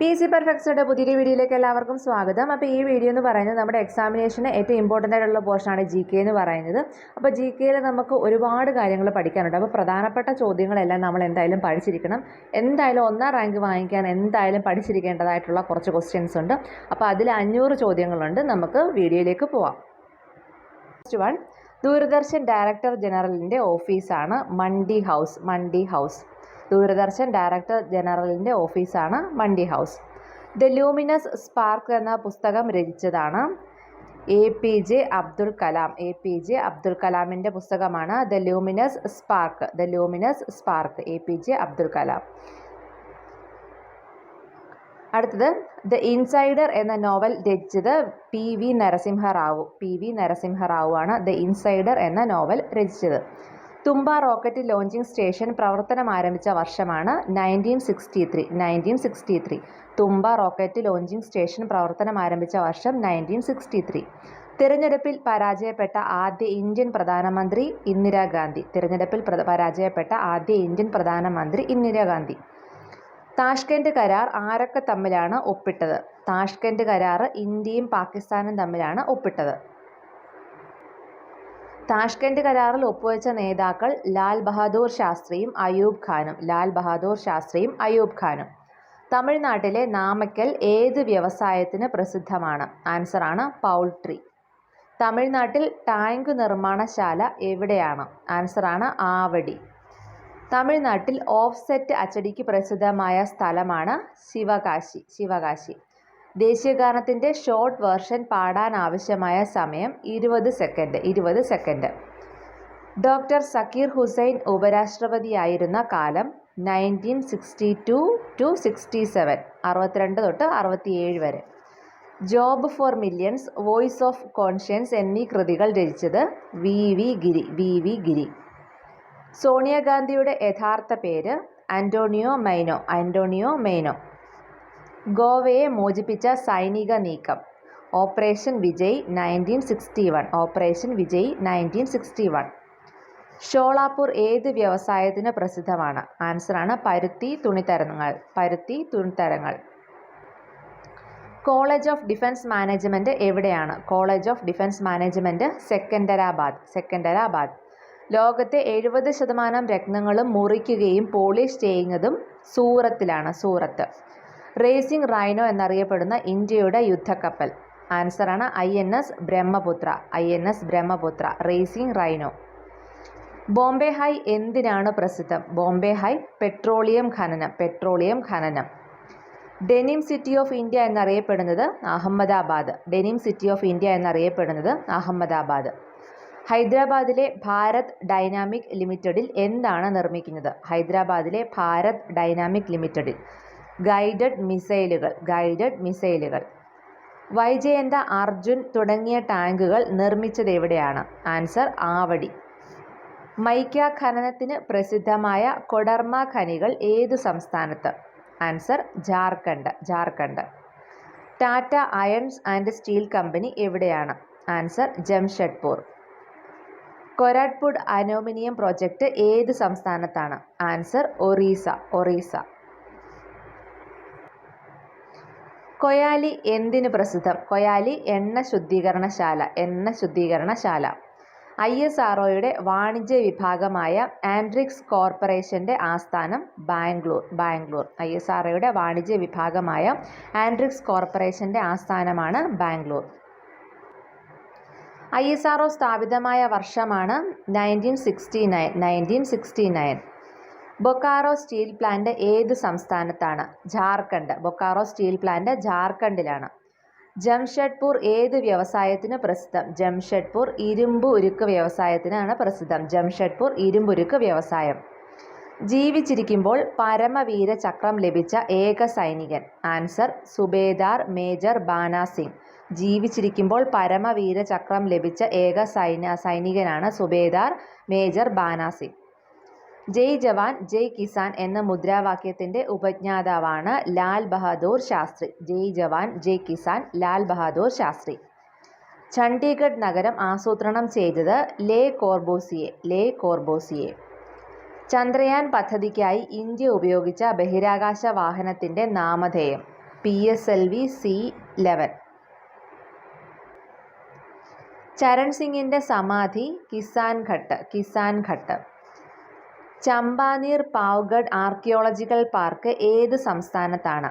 PC പെർഫെക്റ്റ്സിന്റെ പുതിയൊരു വീഡിയോയിലേക്ക് എല്ലാവർക്കും സ്വാഗതം. അപ്പോൾ ഈ വീഡിയോ എന്ന് പറയുന്നത് നമ്മുടെ എക്സാമിനേഷന് ഏറ്റവും ഇമ്പോർട്ടൻ്റ് ആയിട്ടുള്ള പോർഷനാണ് GK എന്ന് പറയുന്നത്. അപ്പോൾ GKയിൽ നമുക്ക് ഒരുപാട് കാര്യങ്ങൾ പഠിക്കാനുണ്ട്. അപ്പോൾ പ്രധാനപ്പെട്ട ചോദ്യങ്ങളെല്ലാം നമ്മൾ എന്തായാലും പഠിച്ചിരിക്കണം. എന്തായാലും ഒന്നാം റാങ്ക് വാങ്ങിക്കാൻ എന്തായാലും പഠിച്ചിരിക്കേണ്ടതായിട്ടുള്ള കുറച്ച് ക്വസ്റ്റ്യൻസ് ഉണ്ട്. അപ്പോൾ അതിൽ 500 ചോദ്യങ്ങളുണ്ട്. നമുക്ക് വീഡിയോയിലേക്ക് പോവാം. ഫസ്റ്റ് വൺ, ദൂരദർശൻ ഡയറക്ടർ ജനറലിൻ്റെ ഓഫീസാണ് മണ്ഡി ഹൗസ്. ദൂരദർശൻ ഡയറക്ടർ ജനറലിൻ്റെ ഓഫീസാണ് മണ്ഡി ഹൗസ്. ദ ലൂമിനസ് സ്പാർക്ക് എന്ന പുസ്തകം രചിച്ചതാണ് APJ അബ്ദുൽ കലാമിൻ്റെ പുസ്തകമാണ് the luminous spark APJ Abdul Kalam. അടുത്തത്, ദ ഇൻസൈഡർ എന്ന നോവൽ രചിച്ചത് PV നരസിംഹറാവു ആണ് ദ ഇൻസൈഡർ എന്ന നോവൽ രചിച്ചത്. തുമ്പ റോക്കറ്റ് ലോഞ്ചിങ് സ്റ്റേഷൻ പ്രവർത്തനം ആരംഭിച്ച വർഷമാണ് 1963. തുമ്പ റോക്കറ്റ് ലോഞ്ചിങ് സ്റ്റേഷൻ പ്രവർത്തനം ആരംഭിച്ച വർഷം 1963. തിരഞ്ഞെടുപ്പിൽ പരാജയപ്പെട്ട ആദ്യ ഇന്ത്യൻ പ്രധാനമന്ത്രി ഇന്ദിരാഗാന്ധി. താഷ്കെൻഡ് കരാർ ആരൊക്കെ തമ്മിലാണ് ഒപ്പിട്ടത്? താഷ്കെൻഡ് കരാർ ഇന്ത്യയും പാകിസ്ഥാനും തമ്മിലാണ് ഒപ്പിട്ടത്. താഷ്കെൻഡ് കരാറിൽ ഒപ്പുവെച്ച നേതാക്കൾ ലാൽ ബഹാദൂർ ശാസ്ത്രിയും അയൂബ് ഖാനും. തമിഴ്നാട്ടിലെ നാമക്കൽ ഏത് വ്യവസായത്തിന് പ്രസിദ്ധമാണ്? ആൻസറാണ് പൗൾട്രി. തമിഴ്നാട്ടിൽ ടാങ്ക് നിർമ്മാണശാല എവിടെയാണ്? ആൻസറാണ് ആവടി. തമിഴ്നാട്ടിൽ ഓഫ്സെറ്റ് അച്ചടിക്ക് പ്രസിദ്ധമായ സ്ഥലമാണ് ശിവകാശി. ദേശീയഗാനത്തിൻ്റെ ഷോർട്ട് വേർഷൻ പാടാൻ ആവശ്യമായ സമയം 20 സെക്കൻഡ്. ഡോക്ടർ സക്കീർ ഹുസൈൻ ഉപരാഷ്ട്രപതിയായിരുന്ന കാലം 1962 to 67, 62 തൊട്ട് 67 വരെ. Job four millions, voice of conscience എന്നീ കൃതികൾ രചിച്ചത് VV ഗിരി. സോണിയാഗാന്ധിയുടെ യഥാർത്ഥ പേര് ആന്റോണിയോ മൈനോ. ഗോവയെ മോചിപ്പിച്ച സൈനിക നീക്കം ഓപ്പറേഷൻ വിജയ് 1961. ഷോളാപൂർ ഏത് വ്യവസായത്തിന് പ്രസിദ്ധമാണ്? ആൻസറാണ് പരുത്തി തുണിത്തരങ്ങൾ. കോളേജ് ഓഫ് ഡിഫൻസ് മാനേജ്മെൻറ്റ് എവിടെയാണ്? College of defence management Secunderabad. ലോകത്തെ 70% രത്നങ്ങളും മുറിക്കുകയും പോളിഷ് ചെയ്യുന്നതും സൂറത്ത്. റേസിംഗ് റൈനോ എന്നറിയപ്പെടുന്ന ഇന്ത്യയുടെ യുദ്ധക്കപ്പൽ? ആൻസറാണ് INS Brahmaputra. Racing rhino. Bombay high എന്തിനാണ് പ്രസിദ്ധം? ബോംബെ ഹൈ പെട്രോളിയം ഖനനം. ഡെനിം സിറ്റി ഓഫ് ഇന്ത്യ എന്നറിയപ്പെടുന്നത് അഹമ്മദാബാദ്. ഹൈദരാബാദിലെ ഭാരത് ഡൈനാമിക് ലിമിറ്റഡിൽ എന്താണ് നിർമ്മിക്കുന്നത്? ഹൈദരാബാദിലെ ഭാരത് ഡൈനാമിക് ലിമിറ്റഡിൽ ഗൈഡഡ് മിസൈലുകൾ. വൈജയന്ത, അർജുൻ തുടങ്ങിയ ടാങ്കുകൾ നിർമ്മിച്ചത് എവിടെയാണ്? ആൻസർ ആവടി. മൈക്ക ഖനനത്തിന് പ്രസിദ്ധമായ കൊഡർമ ഖനികൾ ഏതു സംസ്ഥാനത്ത്? Answer Jharkhand. Tata ions and steel company എവിടെയാണ്? ആൻസർ ജംഷഡ്പൂർ. കൊരാട്ട്പുട്ട് അലൂമിനിയം പ്രോജക്റ്റ് ഏത് സംസ്ഥാനത്താണ്? ആൻസർ ഒറീസ. കൊയാലി എന്തിനു പ്രസിദ്ധം? കൊയാലി എണ്ണ ശുദ്ധീകരണശാല. ISROയുടെ വാണിജ്യ വിഭാഗമായ ആൻഡ്രിക്സ് കോർപ്പറേഷൻ്റെ ആസ്ഥാനം ബാംഗ്ലൂർ. ISROയുടെ വാണിജ്യ വിഭാഗമായ ആൻഡ്രിക്സ് കോർപ്പറേഷൻ്റെ ആസ്ഥാനമാണ് ബാംഗ്ലൂർ. ISRO സ്ഥാപിതമായ വർഷമാണ് 1969. ബൊക്കാറോ സ്റ്റീൽ പ്ലാന്റ് ഏത് സംസ്ഥാനത്താണ്? ജാർഖണ്ഡിലാണ്. ജംഷഡ്പൂർ ഏത് വ്യവസായത്തിന് പ്രസിദ്ധം? ജംഷഡ്പൂർ ഇരുമ്പ് ഉരുക്ക് വ്യവസായത്തിനാണ് പ്രസിദ്ധം. ഇരുമ്പുരുക്ക് വ്യവസായം. ജീവിച്ചിരിക്കുമ്പോൾ പരമവീര ചക്രം ലഭിച്ച ഏക സൈനികൻ? Answer Subedar major Bana Singh. ജീവിച്ചിരിക്കുമ്പോൾ പരമവീര ചക്രം ലഭിച്ച ഏക സൈനികനാണ് സുബേദാർ മേജർ ബാന സിംഗ്. ജയ് ജവാൻ ജയ് കിസാൻ എന്ന മുദ്രാവാക്യത്തിൻ്റെ ഉപജ്ഞാതാവാണ് ലാൽ ബഹാദൂർ ശാസ്ത്രി. ജയ് ജവാൻ ജയ് കിസാൻ, ലാൽ ബഹാദൂർ ശാസ്ത്രി. ചണ്ഡീഗഡ് നഗരം ആസൂത്രണം ചെയ്തത് ലേ കോർബൂസിയെ. ചന്ദ്രയാൻ പദ്ധതിക്കായി ഇന്ത്യ ഉപയോഗിച്ച ബഹിരാകാശ വാഹനത്തിൻ്റെ നാമധേയം? PSLV C11. ചരൺ സിംഗിൻ്റെ സമാധി കിസാൻ ഘട്ട്. ചമ്പാനീർ പാവ്ഗഡ് ആർക്കിയോളജിക്കൽ പാർക്ക് ഏത് സംസ്ഥാനത്താണ്?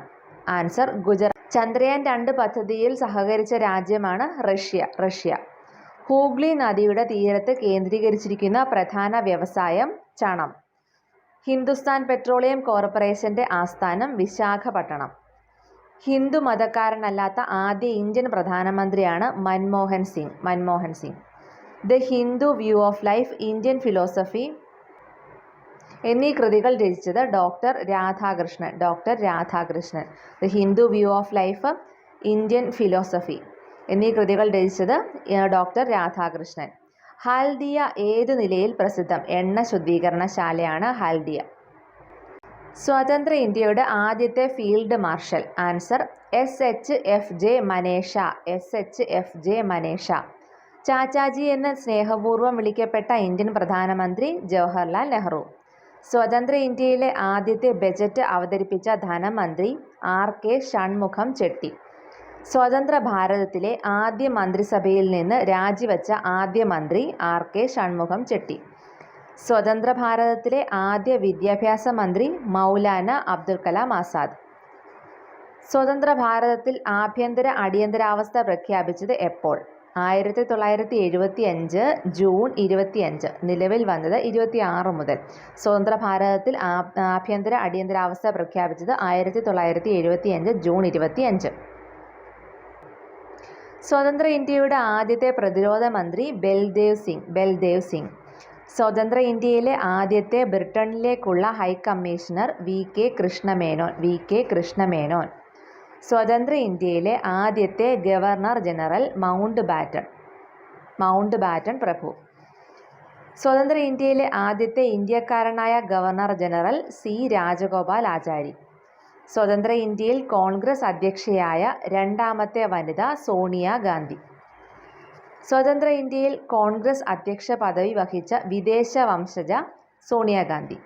ആൻസർ ഗുജറാത്ത്. ചന്ദ്രയാൻ 2 പദ്ധതിയിൽ സഹകരിച്ച രാജ്യമാണ് റഷ്യ. ഹൂഗ്ലി നദിയുടെ തീരത്ത് കേന്ദ്രീകരിച്ചിരിക്കുന്ന പ്രധാന വ്യവസായം ചണം. ഹിന്ദുസ്ഥാൻ പെട്രോളിയം കോർപ്പറേഷൻ്റെ ആസ്ഥാനം വിശാഖപട്ടണം. ഹിന്ദു മതക്കാരനല്ലാത്ത ആദ്യ ഇന്ത്യൻ പ്രധാനമന്ത്രിയാണ് Manmohan Singh. The Hindu view of life, Indian philosophy എന്നീ കൃതികൾ രചിച്ചത് doctor Radhakrishnan. The Hindu view of life, Indian philosophy എന്നീ കൃതികൾ രചിച്ചത് ഡോക്ടർ രാധാകൃഷ്ണൻ. ഹാൽഡിയ ഏതു നിലയിൽ പ്രസിദ്ധം? എണ്ണ ശുദ്ധീകരണശാലയാണ് ഹാൽഡിയ. സ്വതന്ത്ര ഇന്ത്യയുടെ ആദ്യത്തെ field marshal? Answer SHFJ Manekshaw. Chachaji എന്ന് സ്നേഹപൂർവ്വം വിളിക്കപ്പെട്ട ഇന്ത്യൻ പ്രധാനമന്ത്രി ജവഹർലാൽ നെഹ്റു. സ്വതന്ത്ര ഇന്ത്യയിലെ ആദ്യത്തെ ബജറ്റ് അവതരിപ്പിച്ച ധനമന്ത്രി RK ഷൺമുഖം ചെട്ടി. സ്വതന്ത്ര ഭാരതത്തിലെ ആദ്യ മന്ത്രിസഭയിൽ നിന്ന് രാജിവെച്ച ആദ്യ മന്ത്രി RK ഷൺമുഖം ചെട്ടി. സ്വതന്ത്ര ഭാരതത്തിലെ ആദ്യ വിദ്യാഭ്യാസ മന്ത്രി മൗലാന അബ്ദുൽ കലാം ആസാദ്. സ്വതന്ത്ര ഭാരതത്തിൽ ആഭ്യന്തര അടിയന്തരാവസ്ഥ പ്രഖ്യാപിച്ചത് എപ്പോൾ? 1975 ജൂൺ 25. നിലവിൽ വന്നത് 26 മുതൽ. സ്വതന്ത്ര ഭാരതത്തിൽ ആഭ്യന്തര അടിയന്തരാവസ്ഥ പ്രഖ്യാപിച്ചത് 1975 ജൂൺ 25. സ്വതന്ത്ര ഇന്ത്യയുടെ ആദ്യത്തെ പ്രതിരോധ മന്ത്രി ബൽദേവ് സിംഗ്. സ്വതന്ത്ര ഇന്ത്യയിലെ ആദ്യത്തെ ബ്രിട്ടനിലേക്കുള്ള ഹൈക്കമ്മീഷണർ VK കൃഷ്ണമേനോൻ. സ്വതന്ത്ര ഇന്ത്യയിലെ ആദ്യത്തെ ഗവർണർ ജനറൽ മൗണ്ട് ബാറ്റൺ പ്രഭു. സ്വതന്ത്ര ഇന്ത്യയിലെ ആദ്യത്തെ ഇന്ത്യക്കാരനായ ഗവർണർ ജനറൽ C രാജഗോപാലാചാരി. സ്വതന്ത്ര ഇന്ത്യയിൽ കോൺഗ്രസ് അധ്യക്ഷയായ രണ്ടാമത്തെ വനിത സോണിയാഗാന്ധി. സ്വതന്ത്ര ഇന്ത്യയിൽ കോൺഗ്രസ് അധ്യക്ഷ പദവി വഹിച്ച വിദേശ വംശജ സോണിയാഗാന്ധി.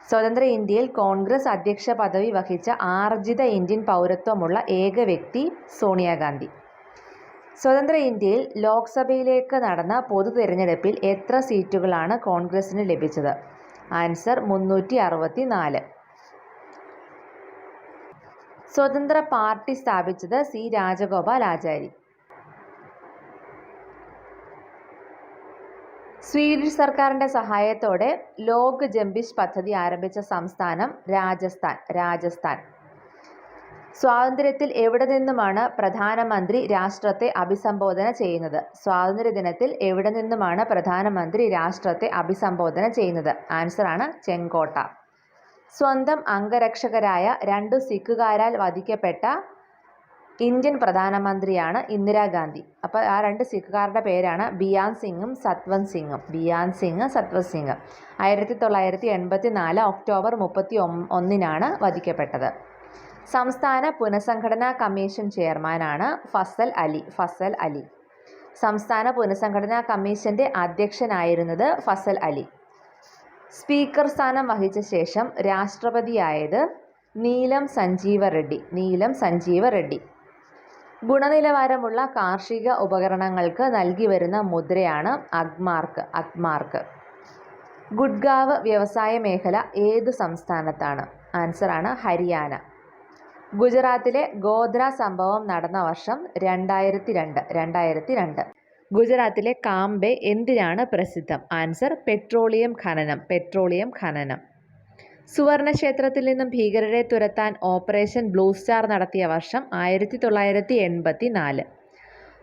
സ്വതന്ത്ര ഇന്ത്യയിൽ കോൺഗ്രസ് അധ്യക്ഷ പദവി വഹിച്ച ആർജിത ഇന്ത്യൻ പൗരത്വമുള്ള ഏക വ്യക്തി സോണിയാഗാന്ധി. സ്വതന്ത്ര ഇന്ത്യയിൽ ലോക്സഭയിലേക്ക് നടന്ന പൊതു തിരഞ്ഞെടുപ്പിൽ എത്ര സീറ്റുകളാണ് കോൺഗ്രസിന് ലഭിച്ചത്? ആൻസർ 364. സ്വതന്ത്ര പാർട്ടി സ്ഥാപിച്ചത് C രാജഗോപാലാചാരി. സ്വീഡിഷ് സർക്കാരിൻ്റെ സഹായത്തോടെ ലോക് ജംബിഷ് പദ്ധതി ആരംഭിച്ച സംസ്ഥാനം രാജസ്ഥാൻ. സ്വാതന്ത്ര്യത്തിൽ എവിടെ നിന്നുമാണ് പ്രധാനമന്ത്രി രാഷ്ട്രത്തെ അഭിസംബോധന ചെയ്യുന്നത്? സ്വാതന്ത്ര്യദിനത്തിൽ എവിടെ നിന്നുമാണ് പ്രധാനമന്ത്രി രാഷ്ട്രത്തെ അഭിസംബോധന ചെയ്യുന്നത്? ആൻസറാണ് ചെങ്കോട്ട. സ്വന്തം അംഗരക്ഷകരായ 2 സിഖുകാരാൽ വധിക്കപ്പെട്ട ഇന്ത്യൻ പ്രധാനമന്ത്രിയാണ് ഇന്ദിരാഗാന്ധി. അപ്പോൾ ആ 2 സിഖുകാരുടെ പേരാണ് ബിയാൻ സിംഗും സത്വന്ത് സിംഗും. 1984 ഒക്ടോബർ 31 വധിക്കപ്പെട്ടത്. സംസ്ഥാന പുനഃസംഘടനാ കമ്മീഷൻ ചെയർമാനാണ് ഫസൽ അലി. സംസ്ഥാന പുനഃസംഘടനാ കമ്മീഷൻ്റെ അധ്യക്ഷനായിരുന്നത് ഫസൽ അലി. സ്പീക്കർ സ്ഥാനം വഹിച്ച ശേഷം രാഷ്ട്രപതിയായത് നീലം സഞ്ജീവ റെഡ്ഡി. ഗുണനിലവാരമുള്ള കാർഷിക ഉപകരണങ്ങൾക്ക് നൽകി വരുന്ന മുദ്രയാണ് അഗ്മാർക്ക്. ഗുഡ്ഗാവ് വ്യവസായ മേഖല ഏതു സംസ്ഥാനത്താണ്? ആൻസറാണ് ഹരിയാന. ഗുജറാത്തിലെ ഗോധ്ര സംഭവം നടന്ന വർഷം 2002. ഗുജറാത്തിലെ കാംബെ എന്തിനാണ് പ്രസിദ്ധം? ആൻസർ പെട്രോളിയം ഖനനം. സുവർണക്ഷേത്രത്തിൽ നിന്നും ഭീകരരെ തുരത്താൻ ഓപ്പറേഷൻ ബ്ലൂ സ്റ്റാർ നടത്തിയ വർഷം 1984.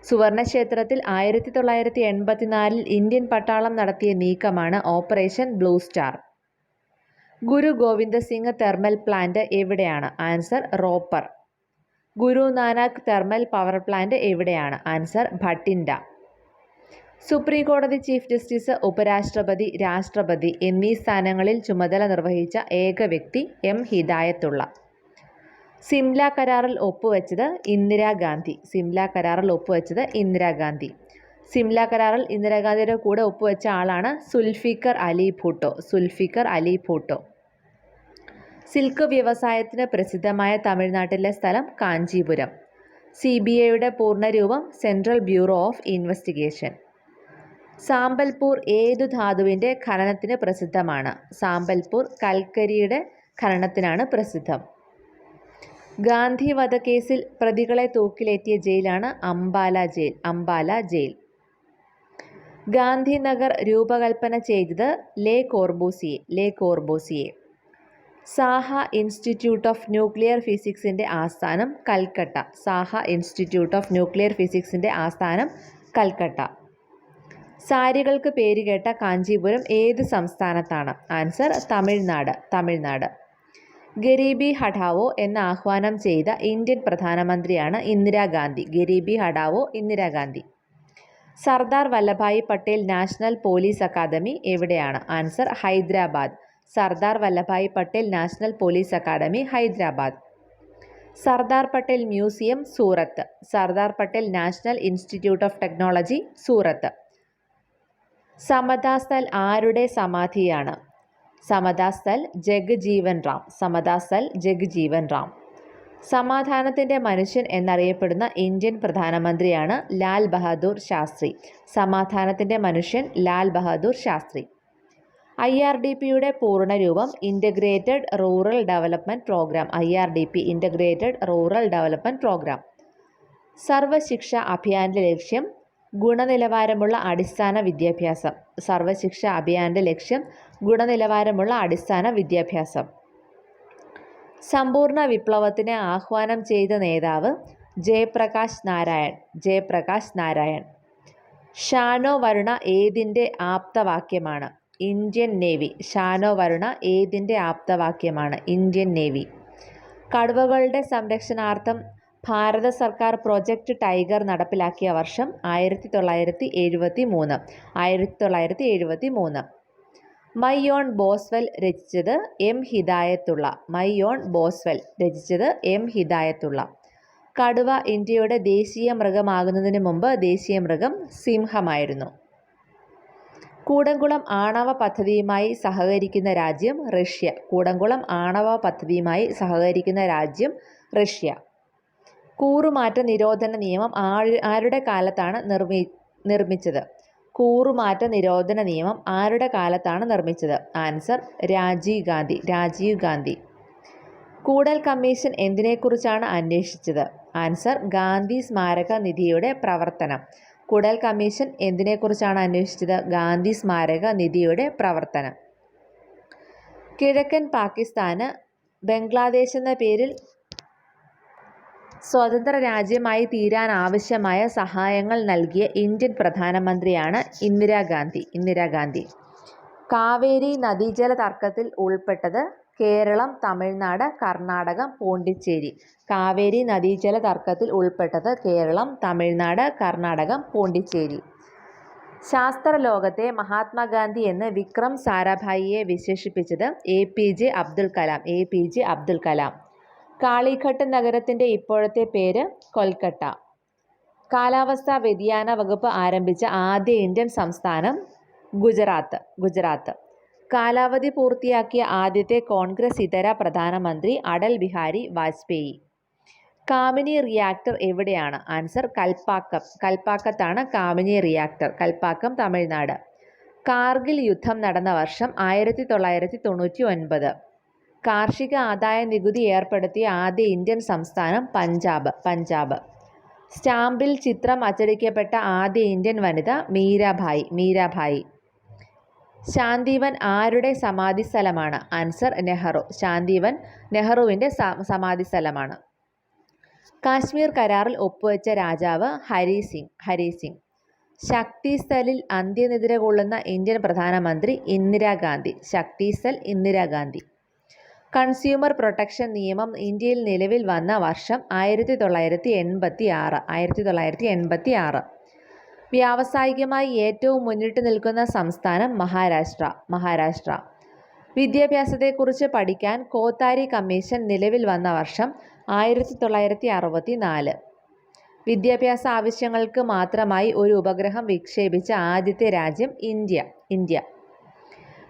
സുവർണക്ഷേത്രത്തിൽ 1984 ഇന്ത്യൻ പട്ടാളം നടത്തിയ നീക്കമാണ് ഓപ്പറേഷൻ ബ്ലൂ സ്റ്റാർ. ഗുരു ഗോവിന്ദ സിംഗ് തെർമൽ പ്ലാന്റ് എവിടെയാണ്? Answer Ropar. Guru Nanak thermal power plant എവിടെയാണ്? ആൻസർ ഭട്ടിൻഡ. സുപ്രീം കോടതി ചീഫ് ജസ്റ്റിസ്, ഉപരാഷ്ട്രപതി, രാഷ്ട്രപതി എന്നീ സ്ഥാനങ്ങളിൽ ചുമതല നിർവഹിച്ച ഏക വ്യക്തി M ഹിദായത്തുള്ള. സിംല കരാറിൽ ഒപ്പുവെച്ചത് ഇന്ദിരാഗാന്ധി. സിംല കരാറിൽ ഇന്ദിരാഗാന്ധിയുടെ കൂടെ ഒപ്പുവെച്ച ആളാണ് സുൽഫിക്കർ അലി ഭൂട്ടോ. സിൽക്ക് വ്യവസായത്തിന് പ്രസിദ്ധമായ തമിഴ്നാട്ടിലെ സ്ഥലം കാഞ്ചീപുരം. CBIയുടെ പൂർണ്ണരൂപം central bureau of investigation. Sambalpur ഏതു ധാതുവിൻ്റെ ഖനനത്തിന് പ്രസിദ്ധമാണ്? സാമ്പൽപൂർ കൽക്കരിയുടെ ഖനനത്തിനാണ് പ്രസിദ്ധം. ഗാന്ധി വധക്കേസിൽ പ്രതികളെ തൂക്കിലേറ്റിയ ജയിലാണ് അംബാല ജയിൽ. അംബാല ജയിൽ. ഗാന്ധിനഗർ രൂപകൽപ്പന ചെയ്തത് Le Corbusier. Le Corbusier. Saha institute of nuclear ഫിസിക്സിൻ്റെ ആസ്ഥാനം Calcutta. Saha institute of nuclear ഫിസിക്സിൻ്റെ ആസ്ഥാനം കൽക്കട്ട. സാരികൾക്ക് പേരുകേട്ട കാഞ്ചീപുരം ഏത് സംസ്ഥാനത്താണ്? ആൻസർ തമിഴ്നാട്. തമിഴ്നാട്. ഗരീബി ഹഠാവോ എന്ന് ആഹ്വാനം ചെയ്ത ഇന്ത്യൻ പ്രധാനമന്ത്രിയാണ് ഇന്ദിരാഗാന്ധി. ഗരീബി ഹഠാവോ Indira Gandhi. Sardar Vallabhbhai Patel national police academy എവിടെയാണ്? Answer Hyderabad. Sardar Vallabhbhai Patel national police academy Hyderabad. Sardar Patel museum Surat. Sardar Patel national institute of technology Surat. Samata Sthal ആരുടെ സമാധിയാണ്? സമതാ സ്ഥൽ ജഗ്ജീവൻ റാം. സമതാ സ്ഥൽ ജഗ്ജീവൻ റാം. സമാധാനത്തിൻ്റെ മനുഷ്യൻ എന്നറിയപ്പെടുന്ന ഇന്ത്യൻ പ്രധാനമന്ത്രിയാണ് ലാൽ ബഹാദൂർ ശാസ്ത്രി. സമാധാനത്തിൻ്റെ മനുഷ്യൻ ലാൽ ബഹാദൂർ ശാസ്ത്രി. IRDPയുടെ പൂർണ്ണരൂപം integrated rural development programme. IRDP integrated rural development programme. Sarva Shiksha അഭിയാൻ്റെ ലക്ഷ്യം ഗുണനിലവാരമുള്ള അടിസ്ഥാന വിദ്യാഭ്യാസം. സർവശിക്ഷ അഭിയാൻ്റെ ലക്ഷ്യം ഗുണനിലവാരമുള്ള അടിസ്ഥാന വിദ്യാഭ്യാസം. സമ്പൂർണ്ണ വിപ്ലവത്തിന് ആഹ്വാനം ചെയ്ത നേതാവ് ജയപ്രകാശ് നാരായൺ. ജയപ്രകാശ് നാരായൺ. ഷാനോ വരുണ ഏതിൻ്റെ ആപ്തവാക്യമാണ്? Indian navy. ഷാനോ വരുണ ഏതിൻ്റെ ആപ്തവാക്യമാണ്? Indian navy. കടുവകളുടെ സംരക്ഷണാർത്ഥം ഭാരത സർക്കാർ പ്രൊജക്റ്റ് ടൈഗർ നടപ്പിലാക്കിയ വർഷം 1973. 1973. മൈ ഓൺ ബോസ്വെൽ രചിച്ചത് M. Hidayatullah. My own Boswell രചിച്ചത് M. ഹിദായത്തുള്ള. കടുവ ഇന്ത്യയുടെ ദേശീയ മൃഗമാകുന്നതിന് മുമ്പ് ദേശീയ മൃഗം സിംഹമായിരുന്നു. കൂടംകുളം ആണവ പദ്ധതിയുമായി സഹകരിക്കുന്ന രാജ്യം റഷ്യ. കൂടംകുളം ആണവ പദ്ധതിയുമായി സഹകരിക്കുന്ന രാജ്യം റഷ്യ. കൂറുമാറ്റ നിരോധന നിയമം ആരുടെ കാലത്താണ് നിർമ്മിച്ചത്? കൂറുമാറ്റ നിരോധന നിയമം ആരുടെ കാലത്താണ് നിർമ്മിച്ചത്? ആൻസർ രാജീവ് ഗാന്ധി. രാജീവ് ഗാന്ധി. കൂടൽ കമ്മീഷൻ എന്തിനെക്കുറിച്ചാണ് അന്വേഷിച്ചത്? ആൻസർ ഗാന്ധി സ്മാരക നിധിയുടെ പ്രവർത്തനം. കൂടൽ കമ്മീഷൻ എന്തിനെക്കുറിച്ചാണ് അന്വേഷിച്ചത്? ഗാന്ധി സ്മാരക നിധിയുടെ പ്രവർത്തനം. കിഴക്കൻ പാകിസ്ഥാന് ബംഗ്ലാദേശ് എന്ന പേരിൽ സ്വതന്ത്ര രാജ്യമായി തീരാൻ ആവശ്യമായ സഹായങ്ങൾ നൽകിയ ഇന്ത്യൻ പ്രധാനമന്ത്രിയാണ് ഇന്ദിരാഗാന്ധി. ഇന്ദിരാഗാന്ധി. കാവേരി നദീജല തർക്കത്തിൽ ഉൾപ്പെട്ടത് കേരളം, തമിഴ്നാട്, കർണാടകം, പോണ്ടിച്ചേരി. കാവേരി നദീജല തർക്കത്തിൽ ഉൾപ്പെട്ടത് കേരളം, തമിഴ്നാട്, കർണാടകം, പോണ്ടിച്ചേരി. ശാസ്ത്രലോകത്തെ മഹാത്മാഗാന്ധി എന്ന് വിക്രം സാരാഭായിയെ വിശേഷിപ്പിച്ചത് APJ അബ്ദുൽ കലാം. APJ അബ്ദുൽ കലാം. കാളിഘട്ട് നഗരത്തിൻ്റെ ഇപ്പോഴത്തെ പേര് കൊൽക്കട്ട. കാലാവസ്ഥാ വ്യതിയാന വകുപ്പ് ആരംഭിച്ച ആദ്യ ഇന്ത്യൻ സംസ്ഥാനം ഗുജറാത്ത്. ഗുജറാത്ത്. കാലാവധി പൂർത്തിയാക്കിയ ആദ്യത്തെ കോൺഗ്രസ് ഇതര പ്രധാനമന്ത്രി അടൽ ബിഹാരി വാജ്പേയി. കാമിനി റിയാക്ടർ എവിടെയാണ്? ആൻസർ കൽപ്പാക്കം. കൽപ്പാക്കത്താണ് കാമിനി റിയാക്ടർ. കൽപ്പാക്കം, തമിഴ്നാട്. കാർഗിൽ യുദ്ധം നടന്ന വർഷം 1999. കാർഷിക ആദായ നികുതി ഏർപ്പെടുത്തിയ ആദ്യ ഇന്ത്യൻ സംസ്ഥാനം പഞ്ചാബ്. പഞ്ചാബ്. സ്റ്റാമ്പിൽ ചിത്രം അച്ചടിക്കപ്പെട്ട ആദ്യ ഇന്ത്യൻ വനിത മീരാഭായി. മീരാഭായി. ശാന്തിവൻ ആരുടെ സമാധി സ്ഥലമാണ്? ആൻസർ നെഹ്റു. ശാന്തിവൻ നെഹ്റുവിൻ്റെ സമാധി സ്ഥലമാണ്. കാശ്മീർ കരാറിൽ ഒപ്പുവെച്ച രാജാവ് ഹരി സിംഗ്. ഹരി സിംഗ്. ശക്തി സ്ഥലിൽ അന്ത്യനിദ്ര കൊള്ളുന്ന ഇന്ത്യൻ പ്രധാനമന്ത്രി ഇന്ദിരാഗാന്ധി. ശക്തി സ്ഥൽ ഇന്ദിരാഗാന്ധി. കൺസ്യൂമർ പ്രൊട്ടക്ഷൻ നിയമം ഇന്ത്യയിൽ നിലവിൽ വന്ന വർഷം 1986. 1986. വ്യാവസായികമായി ഏറ്റവും മുന്നിട്ട് നിൽക്കുന്ന സംസ്ഥാനം മഹാരാഷ്ട്ര. മഹാരാഷ്ട്ര. വിദ്യാഭ്യാസത്തെക്കുറിച്ച് പഠിക്കാൻ കോത്താരി കമ്മീഷൻ നിലവിൽ വന്ന വർഷം 1964. വിദ്യാഭ്യാസ ആവശ്യങ്ങൾക്ക് മാത്രമായി ഒരു ഉപഗ്രഹം വിക്ഷേപിച്ച ആദ്യത്തെ രാജ്യം ഇന്ത്യ. ഇന്ത്യ.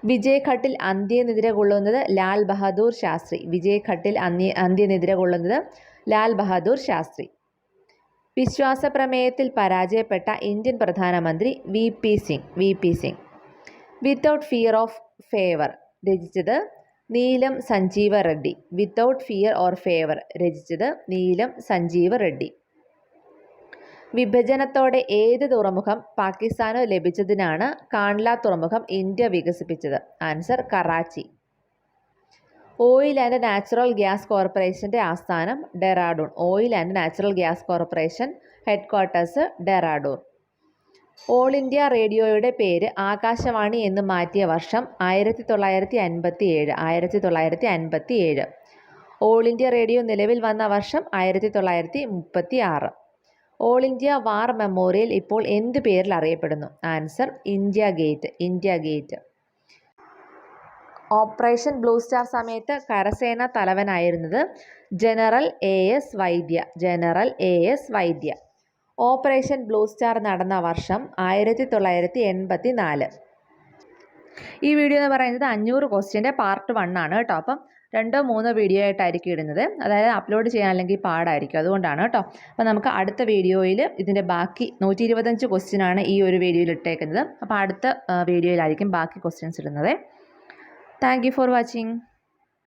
വിജയ് ഘട്ടിൽ അന്ത്യനിദ്ര കൊള്ളുന്നത് ലാൽ ബഹാദൂർ ശാസ്ത്രി. വിജയ് ഘട്ടിൽ അന്ത്യനിദ്ര കൊള്ളുന്നത് ലാൽ ബഹാദൂർ ശാസ്ത്രി. വിശ്വാസപ്രമേയത്തിൽ പരാജയപ്പെട്ട ഇന്ത്യൻ പ്രധാനമന്ത്രി V P Singh. Without fear of favour രചിച്ചത് Neelam Sanjiva Reddy. Without fear or favour രചിച്ചത് നീലം സഞ്ജീവ റെഡ്ഡി. വിഭജനത്തോടെ ഏത് തുറമുഖം പാകിസ്ഥാനു ലഭിച്ചതിനാണ് കാണ്ഡ്ല തുറമുഖം ഇന്ത്യ വികസിപ്പിച്ചത്? Answer Karachi. Oil and natural gas കോർപ്പറേഷൻ്റെ ആസ്ഥാനം Dehradun. Oil and natural gas corporation headquarters Dehradun. All India റേഡിയോയുടെ പേര് ആകാശവാണി എന്ന് മാറ്റിയ വർഷം 1957. 1957. ഓൾ ഇന്ത്യ റേഡിയോ നിലവിൽ വന്ന വർഷം 1936. ഓൾ ഇന്ത്യ വാർ മെമ്മോറിയൽ ഇപ്പോൾ എന്ത് പേരിൽ അറിയപ്പെടുന്നു? Answer India gate. India gate. Operation blue star സമയത്ത് കരസേന തലവനായിരുന്നത് ജനറൽ എ.എസ്. വൈദ്യ. ജനറൽ എ.എസ്. വൈദ്യ. ഓപ്പറേഷൻ ബ്ലൂ സ്റ്റാർ നടന്ന വർഷം 1984. ഈ വീഡിയോ എന്ന് പറയുന്നത് 500 ക്വസ്റ്റ്യൻ്റെ പാർട്ട് 1 ആണ് കേട്ടോ. അപ്പം 2-3 വീഡിയോ ആയിട്ടായിരിക്കും ഇടുന്നത്. അതായത് അപ്ലോഡ് ചെയ്യാൻ അല്ലെങ്കിൽ പാടായിരിക്കും, അതുകൊണ്ടാണ് കേട്ടോ. അപ്പോൾ നമുക്ക് അടുത്ത വീഡിയോയിൽ ഇതിൻ്റെ ബാക്കി 125 ക്വസ്റ്റ്യനാണ് ഈ ഒരു വീഡിയോയിൽ ഇട്ടേക്കുന്നത്. അപ്പോൾ അടുത്ത വീഡിയോയിലായിരിക്കും ബാക്കി ക്വസ്റ്റ്യൻസ് ഇടുന്നത്. Thank you for watching.